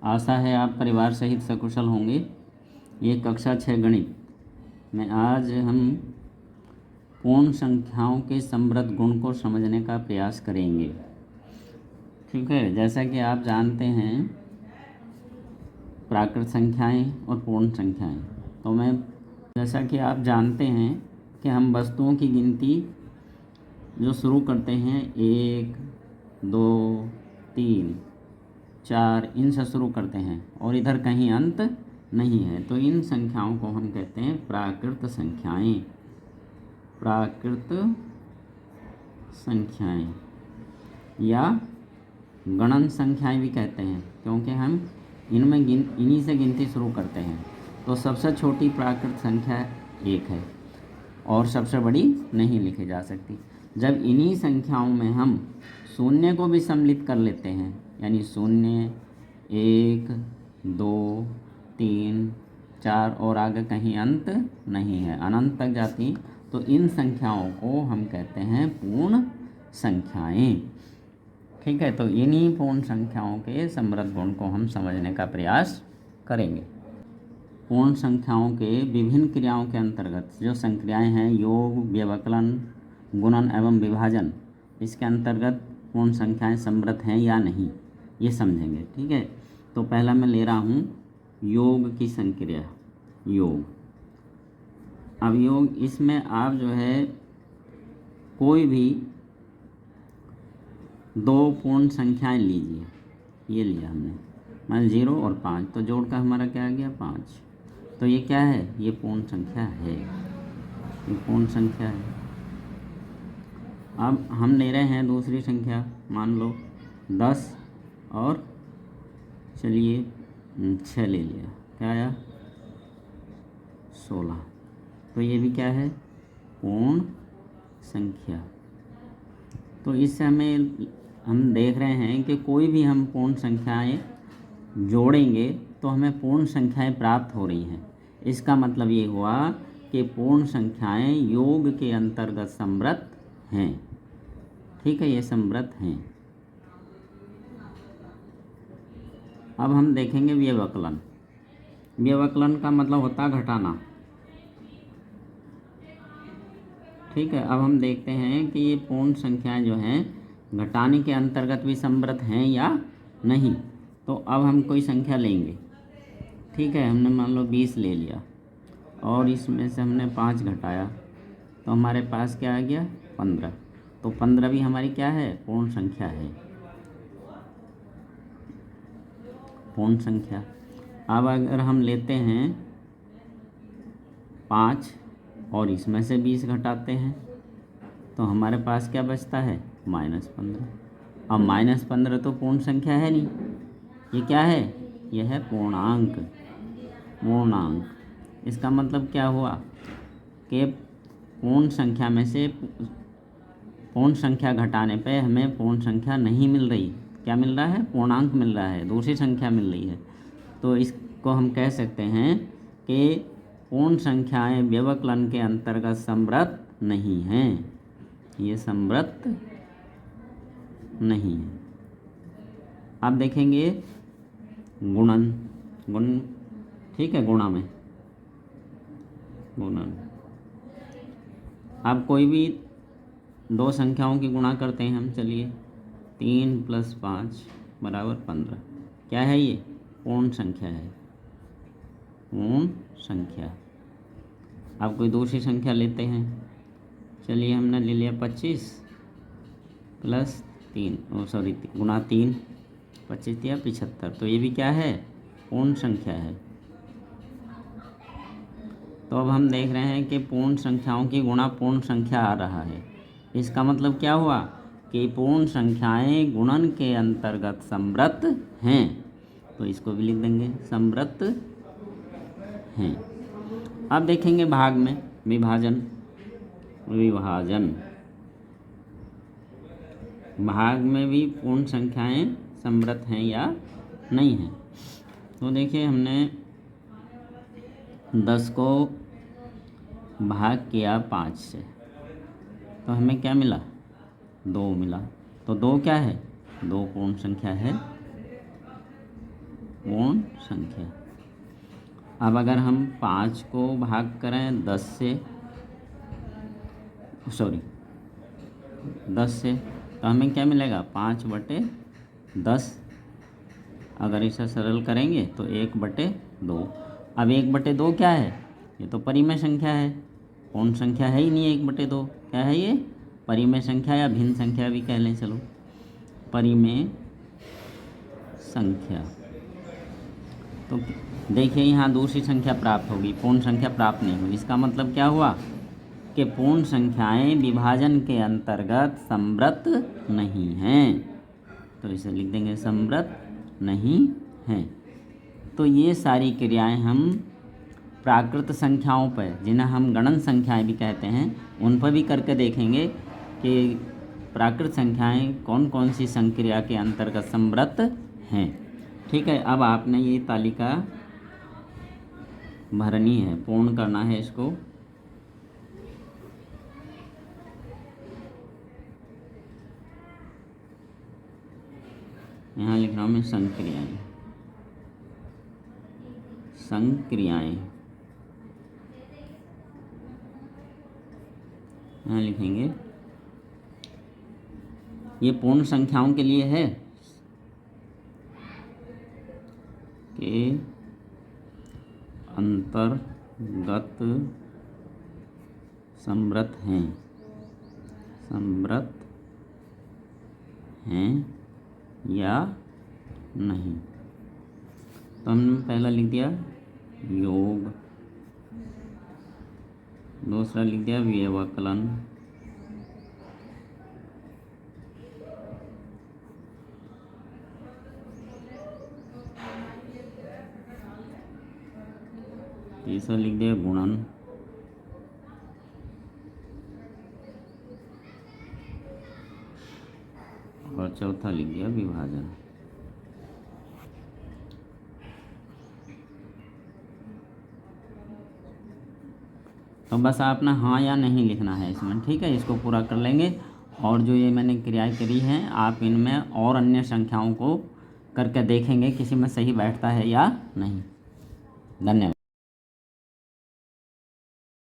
आशा है आप परिवार सहित सकुशल होंगे। ये कक्षा 6 गणित में आज हम पूर्ण संख्याओं के समृद्ध गुण को समझने का प्रयास करेंगे। ठीक है, जैसा कि आप जानते हैं प्राकृत संख्याएं और पूर्ण संख्याएं, तो मैं जैसा कि आप जानते हैं कि हम वस्तुओं की गिनती जो शुरू करते हैं 1, 2, 3, 4 इनसे शुरू करते हैं और इधर कहीं अंत नहीं है, तो इन संख्याओं को हम कहते हैं प्राकृत संख्याएं। प्राकृत संख्याएं या गणन संख्याएं भी कहते हैं, क्योंकि हम इनमें इन्हीं से गिनती शुरू करते हैं। तो सबसे छोटी प्राकृत संख्या 1 है और सबसे बड़ी नहीं लिखी जा सकती। जब इन्हीं संख्याओं में हम शून्य को भी सम्मिलित कर लेते हैं, यानी 0, 1, 2, 3, 4 और आगे कहीं अंत नहीं है, अनंत तक जाती, तो इन संख्याओं को हम कहते हैं पूर्ण संख्याएं। ठीक है, तो इन्हीं पूर्ण संख्याओं के समृद्ध गुण को हम समझने का प्रयास करेंगे। पूर्ण संख्याओं के विभिन्न क्रियाओं के अंतर्गत जो संक्रियाएं हैं, योग, व्यवकलन, गुणन एवं विभाजन, इसके अंतर्गत पूर्ण संख्याएं समृद्ध हैं या नहीं, ये समझेंगे। ठीक है, तो पहला मैं ले रहा हूँ योग की संक्रिया। योग, अब योग, इसमें आप जो है कोई भी 2 पूर्ण संख्याएं लीजिए। ये लिया हमने, मान 0 और 5, तो जोड़ का हमारा क्या आ गया 5। तो ये क्या है, ये पूर्ण संख्या है, ये पूर्ण संख्या है। अब हम ले रहे हैं दूसरी संख्या, मान लो 10 और चलिए 6 ले लिया, क्या आया 16। तो ये भी क्या है, पूर्ण संख्या। तो इससे हम देख रहे हैं कि कोई भी हम पूर्ण संख्याएं जोड़ेंगे तो हमें पूर्ण संख्याएं प्राप्त हो रही हैं। इसका मतलब ये हुआ कि पूर्ण संख्याएं योग के अंतर्गत समृद्ध हैं। ठीक है, ये समृद्ध हैं। अब हम देखेंगे व्यवकलन। व्यवकलन का मतलब होता है घटाना। ठीक है, अब हम देखते हैं कि ये पूर्ण संख्याएं जो हैं घटाने के अंतर्गत भी समृद्ध हैं या नहीं। तो अब हम कोई संख्या लेंगे। ठीक है, हमने मान लो 20 ले लिया और इसमें से हमने 5 घटाया, तो हमारे पास क्या आ गया 15। तो 15 भी हमारी क्या है, पूर्ण संख्या है, पूर्ण संख्या। अब अगर हम लेते हैं 5 और इसमें से 20 घटाते हैं, तो हमारे पास क्या बचता है -15। अब -15 तो पूर्ण संख्या है नहीं, ये क्या है, यह है पूर्णांक। पूर्णांक, इसका मतलब क्या हुआ कि पूर्ण संख्या में से पूर्ण संख्या घटाने पे हमें पूर्ण संख्या नहीं मिल रही। क्या मिल रहा है, पूर्णांक मिल रहा है, दूसरी संख्या मिल रही है। तो इसको हम कह सकते हैं कि पूर्ण संख्याएं व्यवकलन के अंतर्गत समृद्ध नहीं हैं, ये समृद्ध नहीं है। अब देखेंगे गुणन। ठीक है, गुणा में गुणन। अब कोई भी 2 संख्याओं की गुणा करते हैं हम, चलिए 3 + 5 = 15। क्या है ये, पूर्ण संख्या है, पूर्ण संख्या। अब कोई दूसरी संख्या लेते हैं, चलिए हमने ले लिया 25 + 3 गुणा 3, 25 या 75। तो ये भी क्या है, पूर्ण संख्या है। तो अब हम देख रहे हैं कि पूर्ण संख्याओं की गुणा पूर्ण संख्या आ रहा है। इसका मतलब क्या हुआ कि पूर्ण संख्याएं गुणन के अंतर्गत समृद्ध हैं। तो इसको भी लिख देंगे, समृद्ध हैं। अब देखेंगे भाग में विभाजन। भाग में भी पूर्ण संख्याएं समृद्ध हैं या नहीं हैं। तो देखिए हमने 10 को भाग किया 5 से तो हमें क्या मिला, 2 मिला। तो 2 क्या है, 2 पूर्ण संख्या है, पूर्ण संख्या। अब अगर हम 5 को भाग करें 10 से, 10 से, तो हमें क्या मिलेगा, 5/10। अगर इसे सरल करेंगे तो 1/2। अब 1/2 क्या है, ये तो परिमेय संख्या है, पूर्ण संख्या है ही नहीं। 1/2 क्या है, ये परिमेय संख्या या भिन्न संख्या भी कह लें, चलो परिमेय संख्या। तो देखिए यहाँ दूसरी संख्या प्राप्त होगी, पूर्ण संख्या प्राप्त नहीं हुई। इसका मतलब क्या हुआ कि पूर्ण संख्याएं विभाजन के अंतर्गत समृद्ध नहीं हैं। तो इसे लिख देंगे समृद्ध नहीं हैं। तो ये सारी क्रियाएं हम प्राकृत संख्याओं पर, जिन्हें हम गणन संख्याएं भी कहते हैं, उन पर भी करके देखेंगे कि प्राकृत संख्याएं कौन कौन सी संक्रिया के अंतर्गत समृद्ध हैं। ठीक है, अब आपने ये तालिका भरनी है, पूर्ण करना है इसको। यहाँ लिख रहा हूँ मैं संक्रियाएं, संक्रियाएं यहाँ लिखेंगे। ये पूर्ण संख्याओं के लिए है के अंतर्गत समृद्ध हैं, समृद्ध हैं या नहीं। तो हमने पहला लिख दिया योग, दूसरा लिख दिया व्यवकलन, तीसरा लिख दिया गुणन, और चौथा लिख दिया विभाजन। तो बस आपने हाँ या नहीं लिखना है इसमें, ठीक है। इसको पूरा कर लेंगे, और जो ये मैंने क्रियाएं करी हैं आप इनमें और अन्य संख्याओं को करके देखेंगे किसी में सही बैठता है या नहीं। धन्यवाद।